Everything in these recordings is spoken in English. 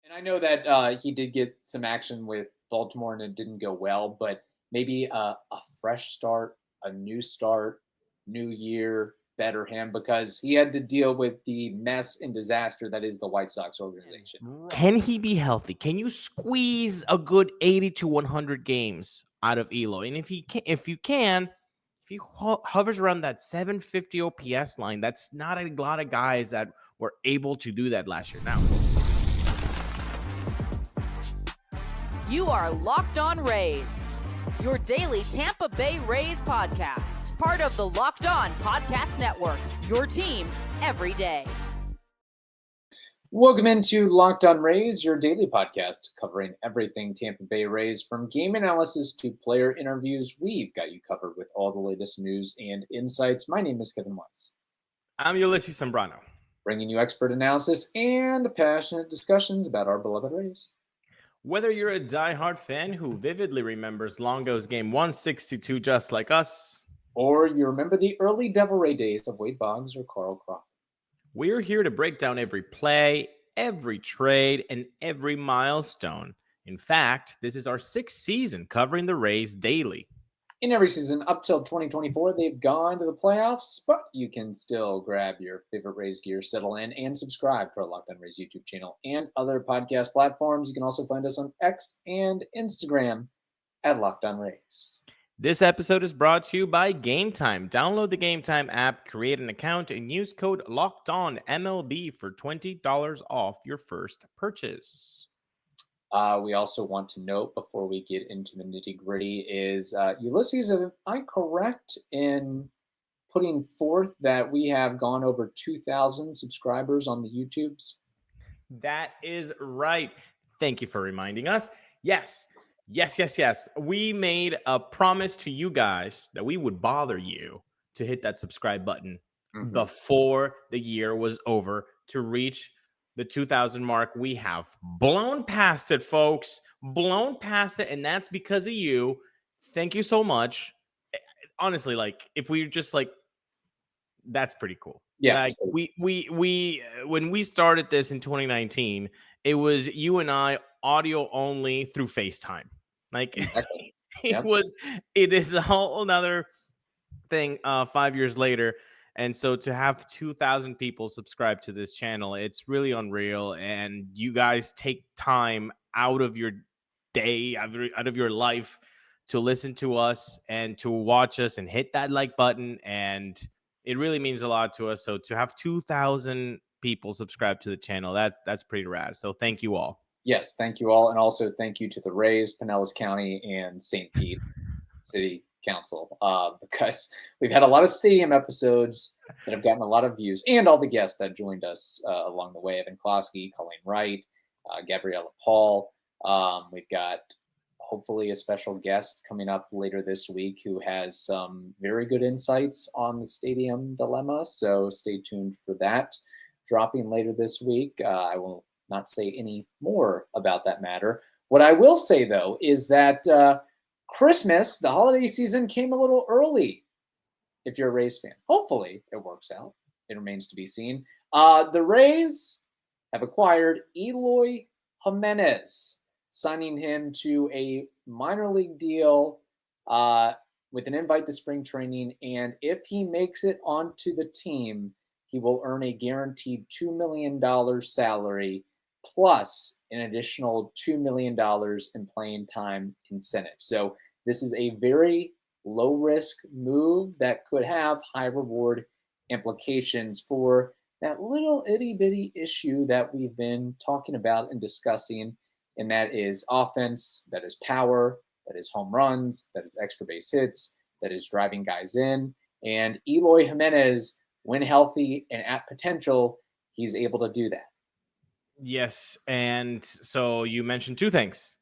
And I know that he did get some action with Baltimore and it didn't go well, but maybe a fresh start, a new start, new year, better him because he had to deal with the mess and disaster that is the White Sox organization. Can he be healthy? Can you squeeze a good 80 to 100 games out of Eloy? And if he hovers around that 750 OPS line, that's not a lot of guys that were able to do that last year. Now, you are Locked On Rays, your daily Tampa Bay Rays podcast, part of the Locked On Podcast Network, your team every day. Welcome into Locked On Rays, your daily podcast covering everything Tampa Bay Rays, from game analysis to player interviews. We've got you covered with all the latest news and insights. My name is Kevin Weiss. I'm Ulises Sambrano, bringing you expert analysis and passionate discussions about our beloved Rays. Whether you're a diehard fan who vividly remembers Longo's game 162 just like us, or you remember the early Devil Ray days of Wade Boggs or Carl Crawford, we're here to break down every play, every trade, and every milestone. In fact, this is our 6th season covering the Rays daily. In every season up till 2024, they've gone to the playoffs, but you can still grab your favorite Rays gear, settle in, and subscribe to our Locked On Rays YouTube channel and other podcast platforms. You can also find us on X and Instagram at Locked On Rays. This episode is brought to you by Game Time. Download the Game Time app, create an account, and use code LOCKEDONMLB for $20 off your first purchase. We also want to note before we get into the nitty-gritty is, Ulises, am I correct in putting forth that we have gone over 2,000 subscribers on the YouTubes? That is right. Thank you for reminding us. Yes. We made a promise to you guys that we would bother you to hit that subscribe button before the year was over to reach the 2,000 mark. We have blown past it, folks. Blown past it, and that's because of you. Thank you so much. Honestly, if we just that's pretty cool. Yeah. We when we started this in 2019, it was you and I audio only through FaceTime. Exactly. It is a whole another thing 5 years later. And so to have 2,000 people subscribe to this channel, it's really unreal. And you guys take time out of your day, out of your life to listen to us and to watch us and hit that like button. And it really means a lot to us. So to have 2,000 people subscribe to the channel, that's pretty rad. So thank you all. Yes, thank you all. And also thank you to the Rays, Pinellas County, and St. Pete City Council, because we've had a lot of stadium episodes that have gotten a lot of views, and all the guests that joined us along the way. Evan Klosky, Colleen Wright, Gabriella Paul. We've got hopefully a special guest coming up later this week who has some very good insights on the stadium dilemma. So stay tuned for that. Dropping later this week. I will not say any more about that matter. What I will say, though, is that Christmas, the holiday season, came a little early if you're a Rays fan. Hopefully it works out. It remains to be seen. The Rays have acquired Eloy Jimenez, signing him to a minor league deal with an invite to spring training. And if he makes it onto the team, he will earn a guaranteed $2 million salary plus an additional $2 million in playing time incentive. So this is a very low-risk move that could have high-reward implications for that little itty-bitty issue that we've been talking about and discussing, and that is offense, that is power, that is home runs, that is extra base hits, that is driving guys in. And Eloy Jimenez, when healthy and at potential, he's able to do that. Yes, and so you mentioned two things,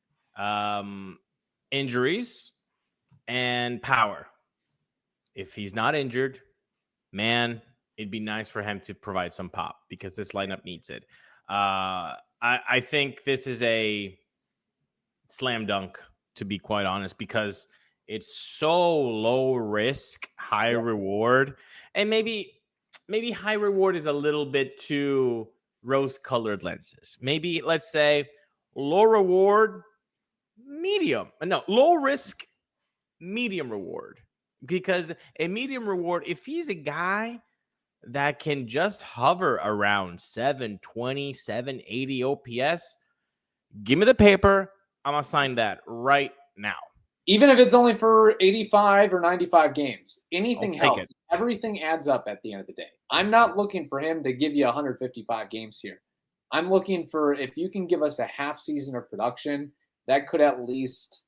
injuries and power. If he's not injured, man, it'd be nice for him to provide some pop because this lineup needs it. I think this is a slam dunk, to be quite honest, because it's so low risk, high reward. And maybe high reward is a little bit too rose-colored lenses. Maybe, let's say, low reward, low risk, medium reward. Because a medium reward, if he's a guy that can just hover around 720, 780 OPS, give me the paper. I'm going to sign that right now. Even if it's only for 85 or 95 games, anything helps. It. Everything adds up at the end of the day. I'm not looking for him to give you 155 games here. I'm looking for, if you can give us a half season of production, that could at least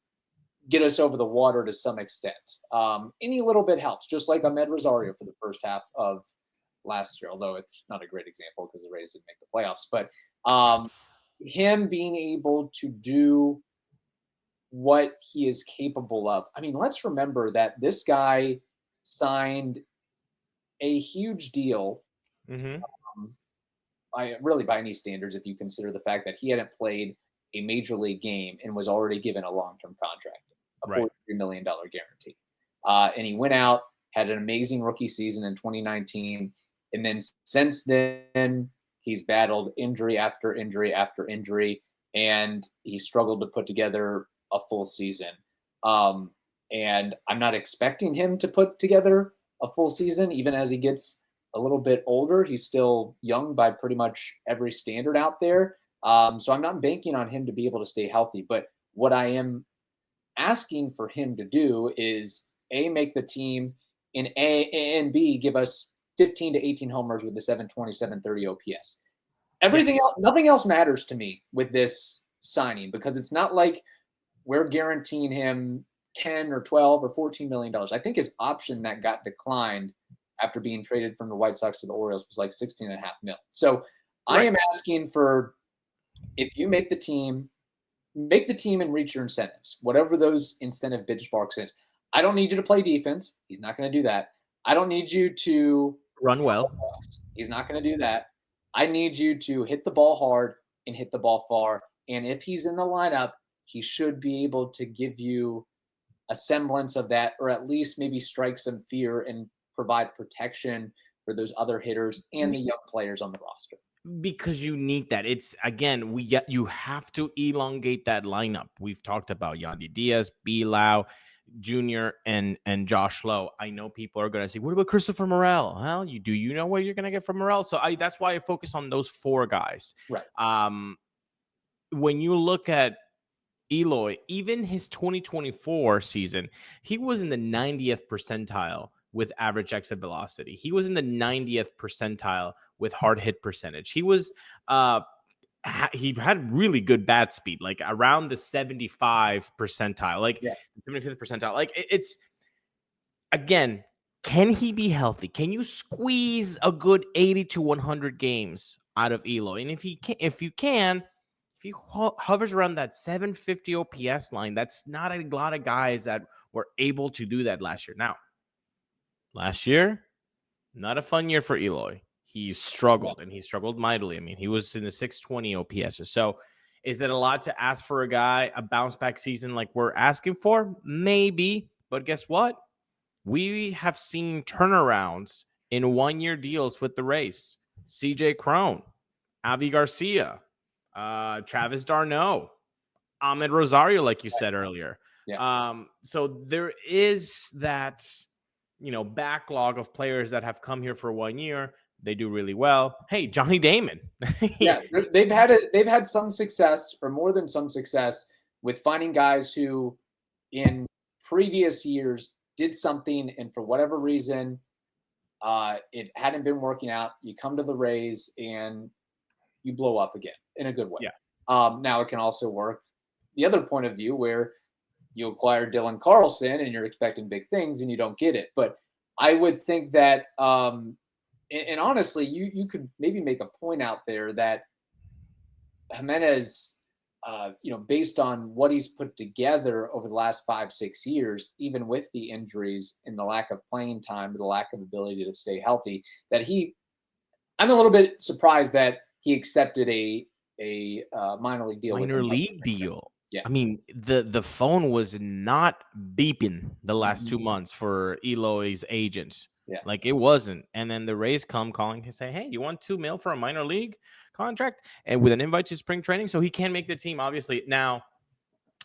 get us over the water to some extent. Any little bit helps, just like Ahmed Rosario for the first half of last year, although it's not a great example because the Rays didn't make the playoffs. But him being able to do what he is capable of. I mean, let's remember that this guy signed a huge deal, by any standards, if you consider the fact that he hadn't played a major league game and was already given a long-term contract, a $43 million guarantee. And he went out, had an amazing rookie season in 2019. And then since then, he's battled injury after injury after injury, and he struggled to put together a full season. And I'm not expecting him to put together a full season, even as he gets a little bit older. He's still young by pretty much every standard out there. So I'm not banking on him to be able to stay healthy. But what I am asking for him to do is A, make the team, and B, give us 15 to 18 homers with the 720, 730 OPS. Everything else, nothing else matters to me with this signing, because it's not like we're guaranteeing him 10 or 12 or $14 million. I think his option that got declined after being traded from the White Sox to the Orioles was like $16.5 million. So I am asking for, if you make the team and reach your incentives, whatever those incentive benchmarks is. I don't need you to play defense. He's not going to do that. I don't need you to run well. He's not going to do that. I need you to hit the ball hard and hit the ball far. And if he's in the lineup, he should be able to give you a semblance of that, or at least maybe strike some fear and provide protection for those other hitters and the young players on the roster. Because you need that. It's, again, you have to elongate that lineup. We've talked about Yandy Diaz, Bilao Jr., and Josh Lowe. I know people are going to say, what about Christopher Morel? Well, you know what you're going to get from Morel? So that's why I focus on those four guys. Right. When you look at Eloy, even his 2024 season, he was in the 90th percentile with average exit velocity. He was in the 90th percentile with hard hit percentage. He was he had really good bat speed, like around the 75 percentile, like 75th percentile. Like it's, again, can he be healthy? Can you squeeze a good 80 to 100 games out of Eloy? And if he hovers around that 750 OPS line, that's not a lot of guys that were able to do that last year. Now, last year, not a fun year for Eloy. He struggled, and he struggled mightily. I mean, he was in the 620 OPS. So is it a lot to ask for a bounce back season like we're asking for? Maybe. But guess what? We have seen turnarounds in 1-year deals with the Rays. CJ Cron, Avi Garcia, Travis d'Arnaud, Ahmed Rosario, like you said earlier. Yeah. So there is that, backlog of players that have come here for 1 year. They do really well. Hey, Johnny Damon. Yeah, they've had some success, or more than some success, with finding guys who in previous years did something, and for whatever reason, it hadn't been working out. You come to the Rays and you blow up again in a good way. Yeah. Now it can also work the other point of view, where you acquire Dylan Carlson and you're expecting big things and you don't get it. But I would think that, and honestly, you could maybe make a point out there that Jimenez, based on what he's put together over the last 5-6 years, even with the injuries and the lack of playing time, the lack of ability to stay healthy, that I'm a little bit surprised that he accepted a minor league deal. Minor league deal. Yeah. I mean, the phone was not beeping the last 2 months for Eloy's agent. Yeah. Like, it wasn't. And then the Rays come calling to say, hey, you want $2 million for a minor league contract and with an invite to spring training, so he can make the team. Obviously, now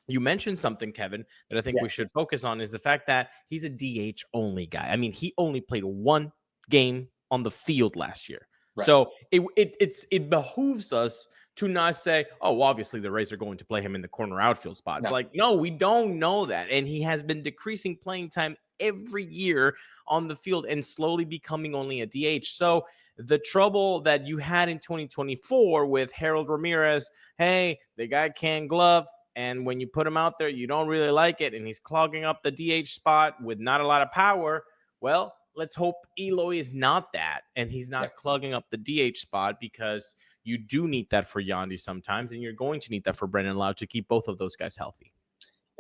you mentioned something, Kevin, that I think we should focus on is the fact that he's a DH only guy. I mean, he only played one game on the field last year. Right. So it behooves us to not say, oh, well, obviously the Rays are going to play him in the corner outfield spots. No, we don't know that. And he has been decreasing playing time every year on the field and slowly becoming only a DH. So the trouble that you had in 2024 with Harold Ramirez, hey, the guy can't glove. And when you put him out there, you don't really like it. And he's clogging up the DH spot with not a lot of power. Well, let's hope Eloy is not that. And he's not clogging up the DH spot, because you do need that for Yandy sometimes. And you're going to need that for Brendan Lau to keep both of those guys healthy.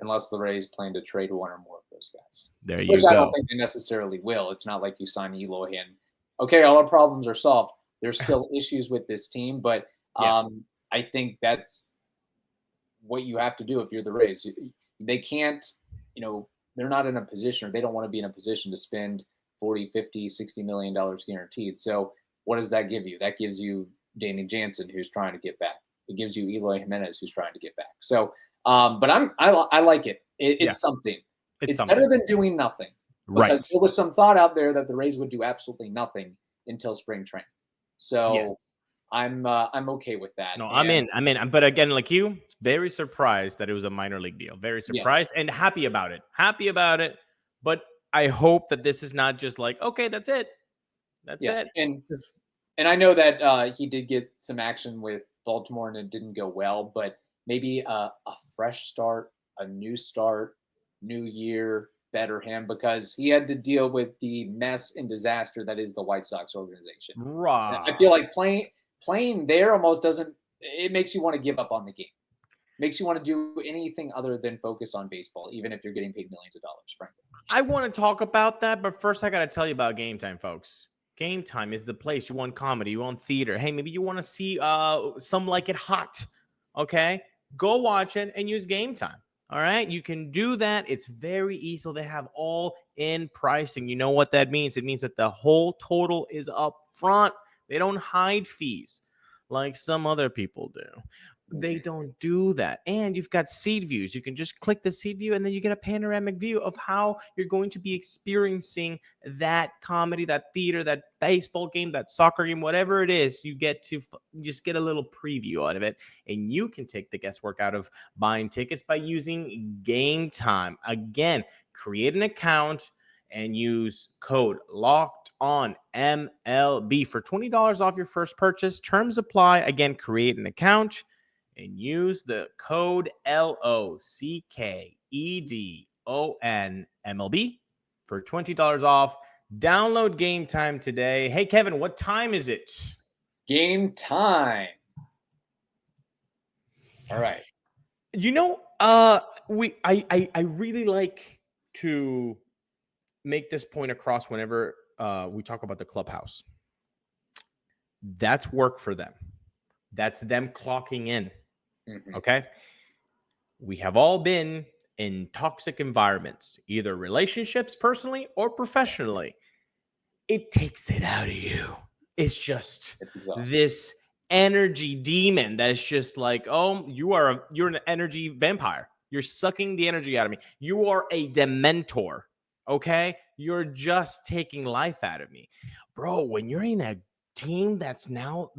Unless the Rays plan to trade one or more of those guys. There you go. Which I don't think they necessarily will. It's not like you sign Eloy and, okay, all our problems are solved. There's still issues with this team. But I think that's what you have to do if you're the Rays. They can't, they're not in a position, or they don't want to be in a position to spend $40, $50, $60 million guaranteed. So what does that give you? That gives you Danny Jansen, who's trying to get back. It gives you Eloy Jimenez, who's trying to get back. So, but I like it. It's something. It's something. Better than doing nothing. Because there was some thought out there that the Rays would do absolutely nothing until spring training. So I'm okay with that. No, I'm in. But again, like you, very surprised that it was a minor league deal. Very surprised and happy about it. But I hope that this is not just like, okay, that's it. That's it. And I know that he did get some action with Baltimore and it didn't go well, but maybe a fresh start, a new start, new year, better him, because he had to deal with the mess and disaster that is the White Sox organization. Right. I feel like playing there almost it makes you want to give up on the game. Makes you want to do anything other than focus on baseball, even if you're getting paid millions of dollars, frankly. I want to talk about that, but first I got to tell you about Game Time, folks. Game Time is the place. You want comedy, you want theater. Hey, maybe you want to see Some Like It Hot, okay? Go watch it and use Game Time, all right? You can do that. It's very easy. They have all-in pricing. You know what that means? It means that the whole total is up front. They don't hide fees like some other people do. They don't do that. And you've got seat views. You can just click the seat view and then you get a panoramic view of how you're going to be experiencing that comedy, that theater, that baseball game, that soccer game, whatever it is. You get to just get a little preview out of it. And you can take the guesswork out of buying tickets by using Game Time. Again, create an account and use code LOCKEDONMLB for $20 off your first purchase. Terms apply. Again, create an account and use the code LOCKEDONMLB for $20 off. Download Game Time today. Hey, Kevin, what time is it? Game time. All right. I really like to make this point across whenever we talk about the clubhouse. That's work for them. That's them clocking in. Mm-hmm. Okay. We have all been in toxic environments, either relationships, personally or professionally. It takes it out of you. It's just this energy demon that is just like, oh, you're an energy vampire. You're sucking the energy out of me. You are a dementor. Okay. You're just taking life out of me. Bro, when you're in a team that's now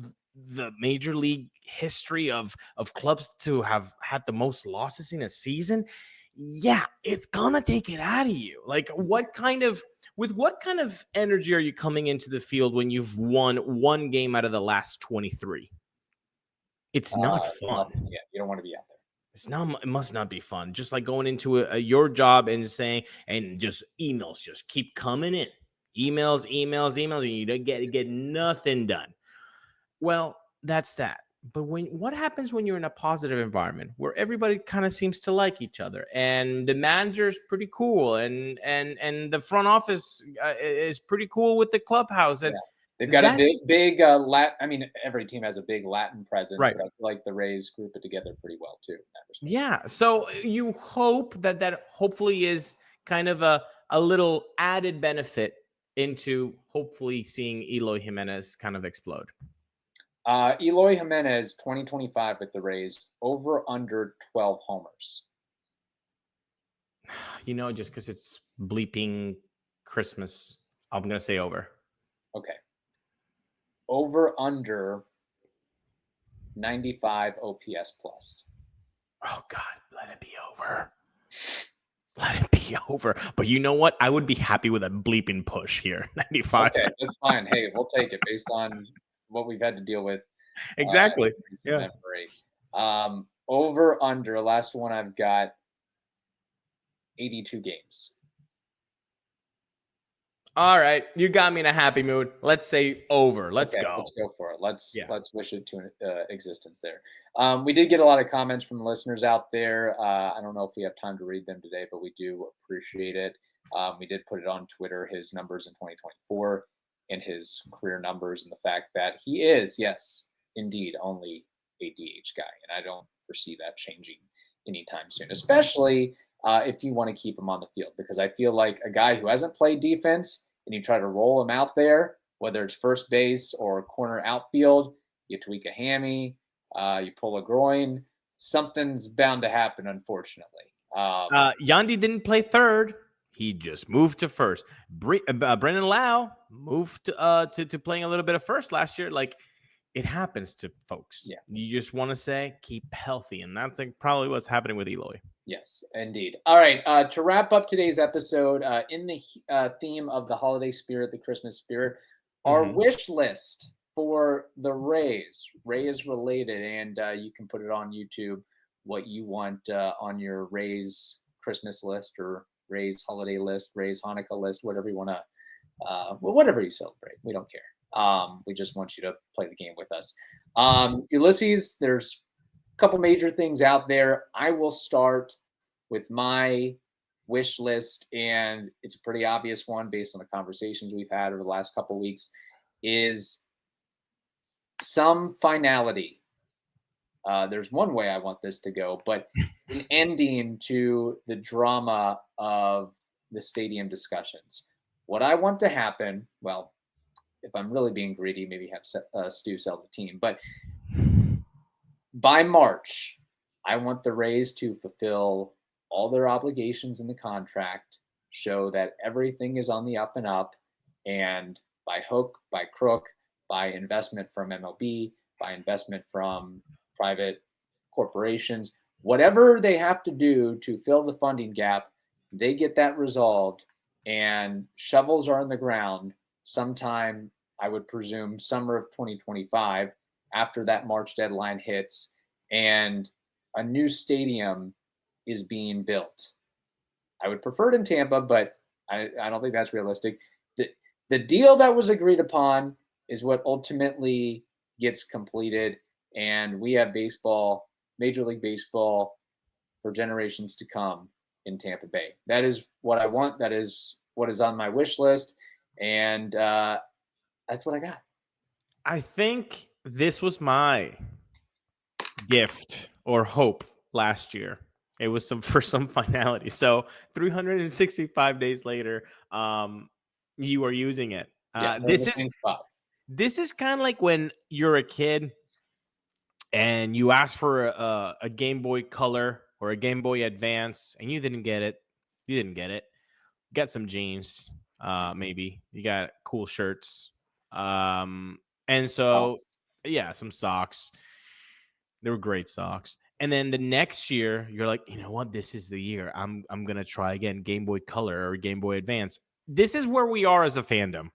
the major league history of clubs to have had the most losses in a season, it's gonna take it out of you. Like, what kind of energy are you coming into the field when you've won one game out of the last 23? It's not fun. You don't want to be out there. It must not be fun. Just like going into your job and saying, and just emails just keep coming in. Emails, and you don't get nothing done. Well, that's that. But what happens when you're in a positive environment where everybody kind of seems to like each other and the manager is pretty cool and the front office is pretty cool with the clubhouse and they've got a big Latin. I mean, every team has a big Latin presence, right? But I feel like the Rays group it together pretty well too. Yeah. So you hope that hopefully is kind of a little added benefit into hopefully seeing Eloy Jimenez kind of explode. Eloy Jimenez, 2025 with the Rays, over under 12 homers. Just because it's bleeping Christmas, I'm going to say over. Okay. Over under 95 OPS plus. Oh, God, let it be over. Let it be over. But you know what? I would be happy with a bleeping push here. 95. Okay, that's fine. Hey, we'll take it based on what we've had to deal with. Exactly. Yeah. Over under, last one I've got 82 games. All right, you got me in a happy mood. Let's say over. Let's go. Let's go for it. Let's wish it to existence there. We did get a lot of comments from listeners out there. I don't know if we have time to read them today, but we do appreciate it. We did put it on Twitter, his numbers in 2024 and his career numbers, and the fact that he is, yes, indeed, only a DH guy. And I don't foresee that changing anytime soon, especially if you want to keep him on the field, because I feel like a guy who hasn't played defense and you try to roll him out there, whether it's first base or corner outfield, you tweak a hammy, you pull a groin, something's bound to happen, unfortunately. Yandy didn't play third. He just moved to first. Brendan Lau moved to playing a little bit of first last year. Like, it happens to folks. Yeah. You just want to say, keep healthy. And that's probably what's happening with Eloy. Yes, indeed. All right. To wrap up today's episode, in the theme of the holiday spirit, the Christmas spirit, our wish list for the Rays related, and you can put it on YouTube, what you want on your Rays Christmas list or Rays holiday list, Rays Hanukkah list, whatever you want to, whatever you celebrate. We don't care. We just want you to play the game with us. Ulises, there's a couple major things out there. I will start with my wish list, and it's a pretty obvious one based on the conversations we've had over the last couple weeks, is some finality. There's one way I want this to go, but an ending to the drama of the stadium discussions. What I want to happen, well, if I'm really being greedy, maybe have Stu sell the team, but by March, I want the Rays to fulfill all their obligations in the contract, show that everything is on the up and up, and by hook, by crook, by investment from MLB, by investment from private corporations, whatever they have to do to fill the funding gap, they get that resolved, and shovels are in the ground sometime, I would presume, summer of 2025, after that March deadline hits, and a new stadium is being built. I would prefer it in Tampa, but I don't think that's realistic. The deal that was agreed upon is what ultimately gets completed, and we have baseball, Major League Baseball, for generations to come in Tampa Bay. That is what I want. That is what is on my wish list, and that's what I got. I think this was my gift or hope last year. It was for some finality. So 365 days later, you are using it. This is kind of like when you're a kid and you ask for a Game Boy Color or a Game Boy Advance, and you didn't get it. You got some jeans, maybe. You got cool shirts. And so, yeah, some socks. They were great socks. And then the next year, you're like, you know what? This is the year. I'm going to try again, Game Boy Color or Game Boy Advance. This is where we are as a fandom.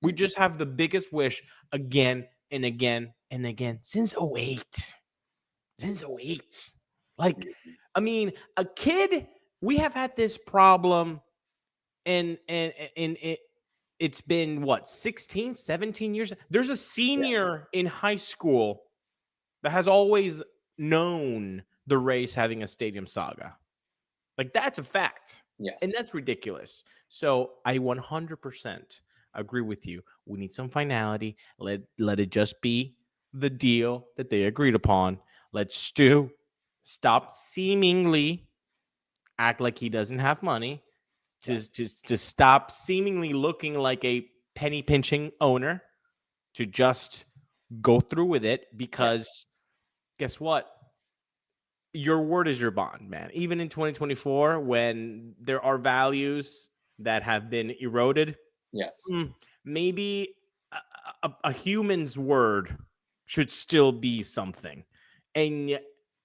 We just have the biggest wish again and again and again since 08. Since 08. Like, I mean, a kid, we have had this problem and it's been, what, 16, 17 years? There's a senior in high school that has always known the Rays having a stadium saga. Like, that's a fact. Yes. And that's ridiculous. So I 100% agree with you. We need some finality. Let it just be the deal that they agreed upon. Let Stu stop seemingly act like he doesn't have money. To stop seemingly looking like a penny pinching owner. To just Go through with it because guess what? Your word is your bond, man. Even in 2024, when there are values that have been eroded, Yes. maybe a human's word should still be something. And yet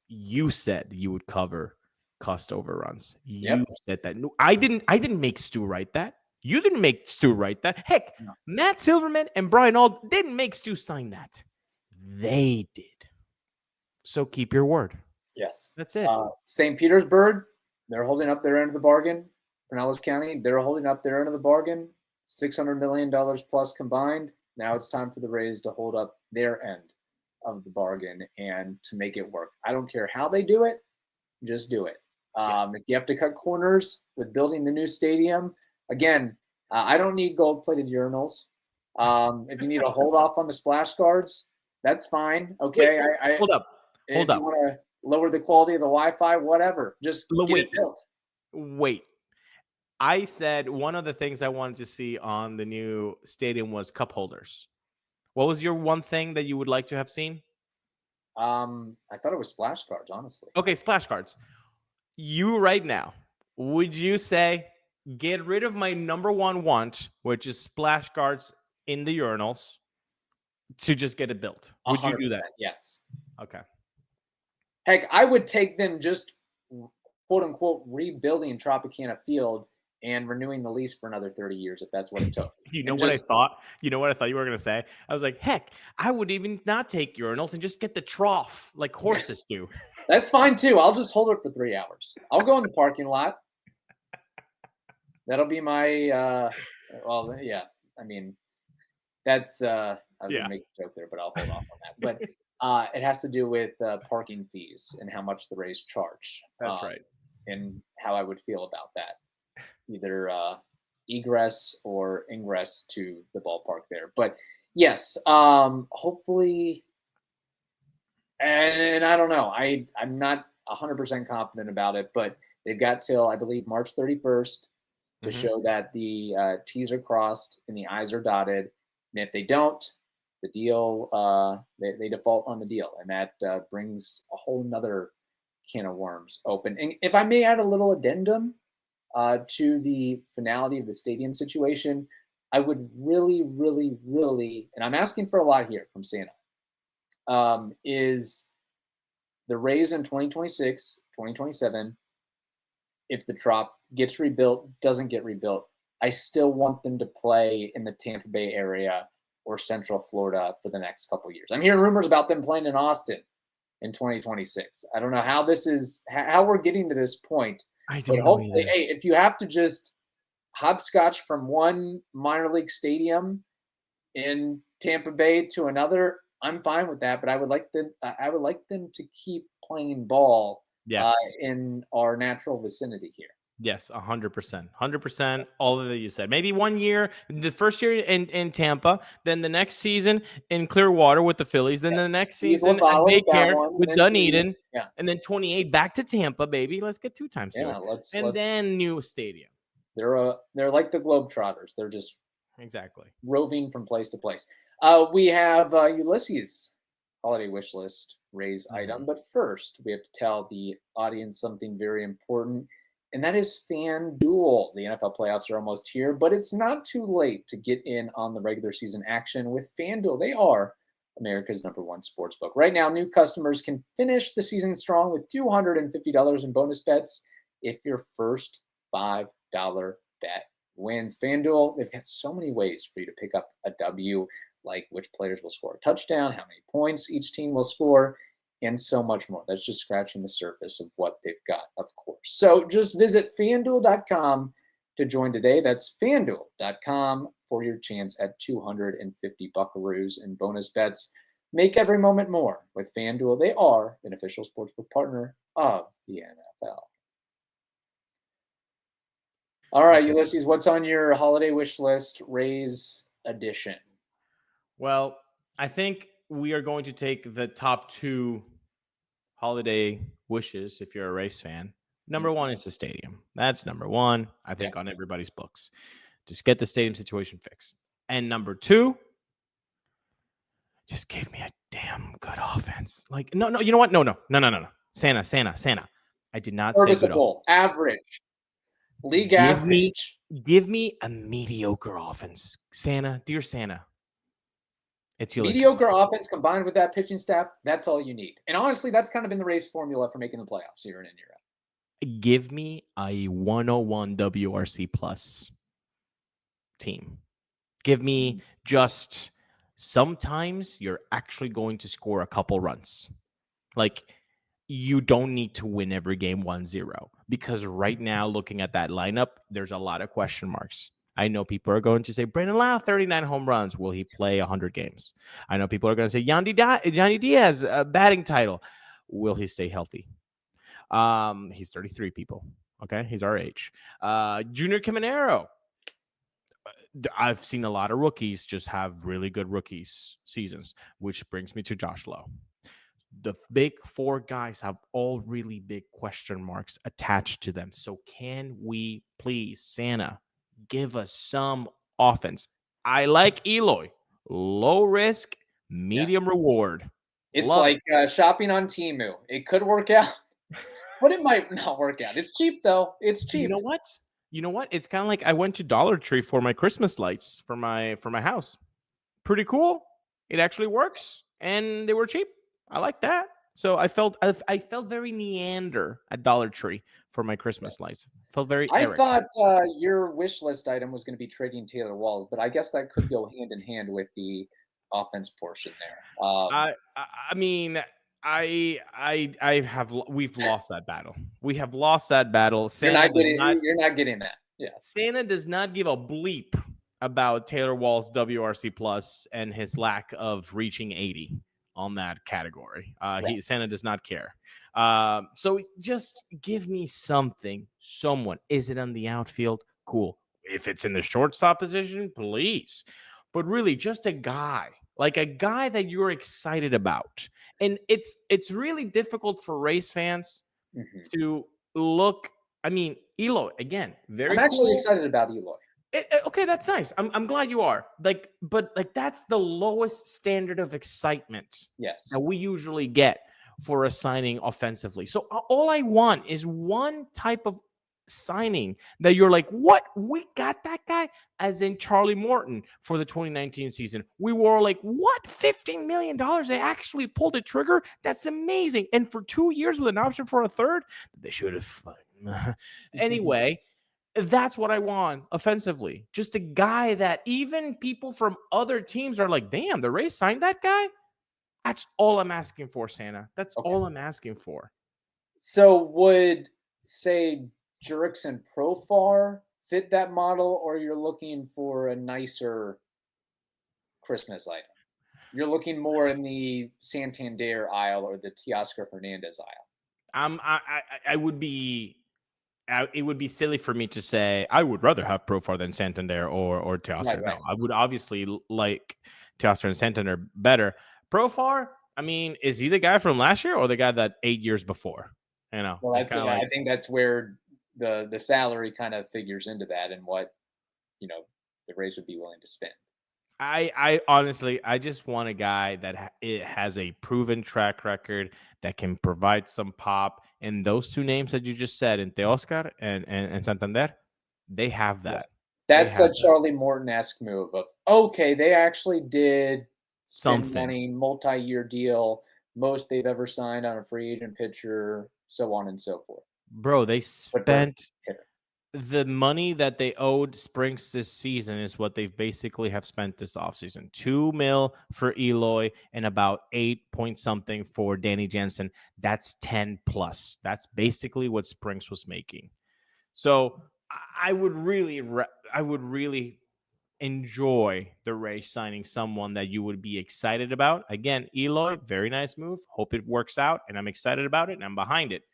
you said you would cover cost overruns. You said that. No, I didn't make Stu write that. You didn't make Stu write that. Heck, No. Matt Silverman and Brian Auld didn't make Stu sign that. They did. So keep your word. Yes. That's it. St. Petersburg, they're holding up their end of the bargain. Pinellas County, they're holding up their end of the bargain. $600 million plus combined. Now it's time for the Rays to hold up their end of the bargain and to make it work. I don't care how they do it, just do it. If you have to cut corners with building the new stadium, again, I don't need gold-plated urinals. If you need to hold off on the splash guards, that's fine. Okay, Hold up. If you want to lower the quality of the Wi-Fi, whatever, just get it built. Wait. I said one of the things I wanted to see on the new stadium was cup holders. What was your one thing that you would like to have seen? I thought it was splash guards, honestly. Okay, splash guards. You right now, would you say get rid of my number one want, which is splash guards in the urinals, to just get it built? Would you do that? Yes. Okay. Heck, I would take them just quote unquote rebuilding Tropicana Field and renewing the lease for another 30 years if that's what it took. You know what I thought you were going to say? I was like, heck, I would even not take urinals and just get the trough like horses do. That's fine too. I'll just hold it for 3 hours. I'll go in the parking lot. That'll be my well, yeah. I mean, that's I was gonna make a joke there, but I'll hold off on that. But it has to do with parking fees and how much the Rays charge. That's right. And how I would feel about that. Either egress or ingress to the ballpark there. But yes, hopefully, and I don't know. I'm not 100% confident about it, but they've got till, I believe, March 31st to show that the T's are crossed and the I's are dotted. And if they don't, the deal, they default on the deal. And that brings a whole nother can of worms open. And if I may add a little addendum to the finality of the stadium situation, I would really, really, really, and I'm asking for a lot here from Santa, is the Rays in 2026, 2027, if the Trop gets rebuilt, doesn't get rebuilt, I still want them to play in the Tampa Bay area or Central Florida for the next couple of years. I'm hearing rumors about them playing in Austin in 2026. I don't know how this is, how we're getting to this point. But hopefully, hey, if you have to just hopscotch from one minor league stadium in Tampa Bay to another, I'm fine with that. But I would like them to keep playing ball in our natural vicinity here. Yes, 100%. 100%. All of that you said. Maybe 1 year, the first year in Tampa, then the next season in Clearwater with the Phillies, then the next season at Daycare with Dunedin, and then 28 back to Tampa, baby. Let's get 2 times here. Then new stadium. They're like the Globetrotters. They're just exactly roving from place to place. We have Ulises' holiday wish list Rays item, but first we have to tell the audience something very important. And that is FanDuel. The NFL playoffs are almost here, but it's not too late to get in on the regular season action with FanDuel. They are America's #1 sportsbook. Right now, new customers can finish the season strong with $250 in bonus bets if your first $5 bet wins. FanDuel, they've got so many ways for you to pick up a W, like which players will score a touchdown, how many points each team will score, and so much more. That's just scratching the surface of what they've got, of course. So just visit FanDuel.com to join today. That's FanDuel.com for your chance at 250 buckaroos in bonus bets. Make every moment more with FanDuel. They are an official sportsbook partner of the NFL. All right, Ulises, what's on your holiday wish list, Rays edition? Well, I think we are going to take the top 2 holiday wishes if you're a Rays fan. Number 1 is the stadium. That's number 1, I think, on everybody's books. Just get the stadium situation fixed. And number 2, just give me a damn good offense. Like, no, you know what? No. Santa. I did not say good offense. Serviceable, average, league Give average. me a mediocre offense. Dear Santa. It's Ulises. Mediocre offense combined with that pitching staff, that's all you need. And honestly, that's kind of been the Rays formula for making the playoffs year in and year out. Give me a 101 WRC plus team. Give me just sometimes you're actually going to score a couple runs. Like, you don't need to win every game 1-0 because right now, looking at that lineup, there's a lot of question marks. I know people are going to say, Brandon Lau, 39 home runs. Will he play 100 games? I know people are going to say, Yandy Diaz, batting title. Will he stay healthy? He's 33, people. Okay, he's our age. Junior Caminero. I've seen a lot of rookies just have really good rookies seasons, which brings me to Josh Lowe. The big four guys have all really big question marks attached to them. So can we please, Santa, give us some offense? I like Eloy. Low risk, medium reward. It's like shopping on Temu. It could work out, but it might not work out. It's cheap, though. It's cheap. You know what? It's kind of like I went to Dollar Tree for my Christmas lights for my house. Pretty cool. It actually works, and they were cheap. I like that. So I felt very Neander at Dollar Tree for my Christmas lights. Felt very Eric. I thought your wish list item was going to be trading Taylor Walls, but I guess that could go hand in hand with the offense portion there. I mean, we've lost that battle. We have lost that battle. You're not getting that. Yeah. Santa does not give a bleep about Taylor Wall's WRC plus and his lack of reaching 80 on that category. Santa does not care. So just give me something, someone. Is it on the outfield? Cool. If it's in the shortstop position, please. But really, just a guy. Like a guy that you're excited about. And it's really difficult for Rays fans to look. I mean, Eloy, again, very I'm actually excited about Eloy. Okay, that's nice. I'm glad you are. But that's the lowest standard of excitement that we usually get for a signing offensively. So all I want is one type of signing that you're like, what? We got that guy? As in Charlie Morton for the 2019 season. We were like, what? $15 million? They actually pulled the trigger? That's amazing. And for 2 years with an option for a third? They should have. Anyway, that's what I want offensively. Just a guy that even people from other teams are like, damn, the Rays signed that guy? That's all I'm asking for, Santa. That's all I'm asking for. So would, say, Jurickson Profar fit that model, or you're looking for a nicer Christmas item? You're looking more in the Santander aisle or the Teoscar Hernandez aisle? I would be... it would be silly for me to say I would rather have Profar than Santander or Teoscar. Right. No, I would obviously like Teoscar and Santander better. Profar, I mean, is he the guy from last year or the guy that 8 years before? You know, well, I think that's where the salary kind of figures into that and what the Rays would be willing to spend. I honestly, I just want a guy that has a proven track record that can provide some pop. And those two names that you just said, in Teoscar and Santander, they have that. Yeah. That's a Charlie Morton-esque move of, okay, they actually did spend money, multi-year deal, most they've ever signed on a free agent pitcher, so on and so forth. Bro, they spent... the money that they owed Sprinks this season is what they've basically have spent this offseason. $2 million for Eloy and about 8 point something for Danny Jansen. That's 10 plus. That's basically what Sprinks was making. So I would really enjoy the Rays signing someone that you would be excited about. Again, Eloy, very nice move. Hope it works out, and I'm excited about it, and I'm behind it.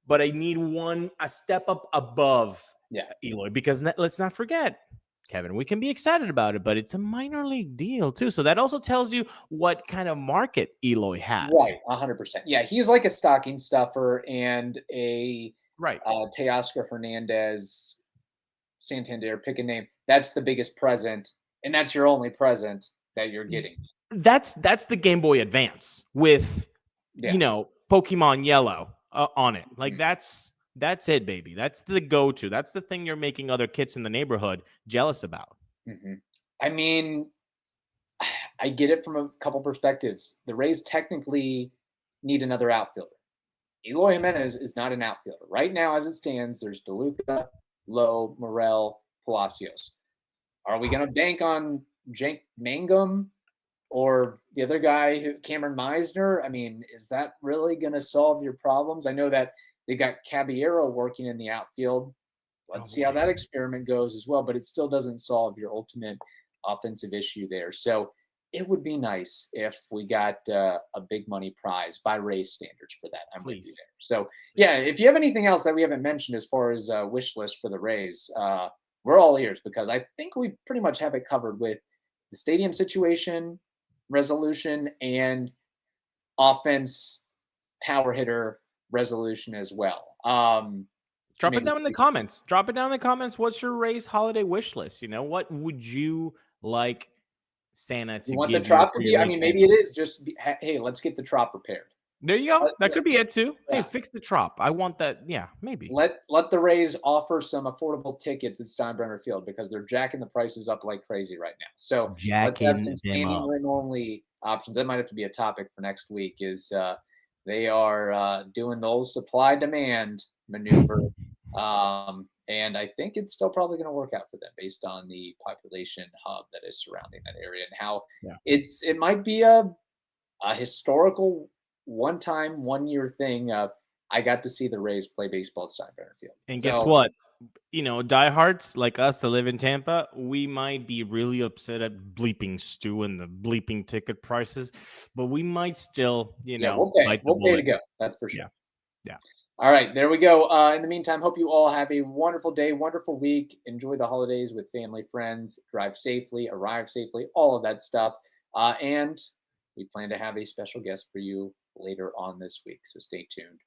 But I need a step up above Eloy, because let's not forget, Kevin, we can be excited about it, but it's a minor league deal too. So that also tells you what kind of market Eloy has. Right, 100%. Yeah, he's like a stocking stuffer and a Teoscar Hernandez, Santander, pick a name. That's the biggest present, and that's your only present that you're getting. That's the Game Boy Advance with Pokemon Yellow on it. Like that's it, baby. That's the go-to. That's the thing you're making other kids in the neighborhood jealous about. I mean, I get it from a couple perspectives. The Rays technically need another outfielder. Eloy Jimenez is not an outfielder. Right now, as it stands, there's DeLuca, Lowe, Morel, Palacios. Are we going to bank on Jake Mangum or the other guy, Cameron Meisner? I mean, is that really going to solve your problems? I know that they've got Caballero working in the outfield. Let's see how that experiment goes as well, but it still doesn't solve your ultimate offensive issue there. So it would be nice if we got a big money prize by Rays standards for that. I'm with you there. So, yeah, if you have anything else that we haven't mentioned as far as wish list for the Rays, we're all ears because I think we pretty much have it covered with the stadium situation, resolution, and offense power hitter resolution as well. Drop it down in the comments. Drop it down in the comments. What's your Rays holiday wish list? What would you like Santa to want give the trop you? to be? I mean, maybe it is just, hey, let's get the trop repaired. There you go. That could be it too. Yeah. Hey, fix the trop. I want that. Yeah, maybe. Let the Rays offer some affordable tickets at Steinbrenner Field because they're jacking the prices up like crazy right now. So let's have some standing room only options. That might have to be a topic for next week. Is they are doing the old supply demand maneuver. And I think it's still probably going to work out for them based on the population hub that is surrounding that area and how it might be a historical one-time, one-year thing. I got to see the Rays play baseball at Steinbrenner Field. And guess what? Diehards like us that live in Tampa, we might be really upset at bleeping Stu and the bleeping ticket prices, but we might still, we'll pay to go. That's for sure. Yeah. All right, there we go. In the meantime, hope you all have a wonderful day, wonderful week. Enjoy the holidays with family, friends. Drive safely, arrive safely, all of that stuff. And we plan to have a special guest for you later on this week, so stay tuned.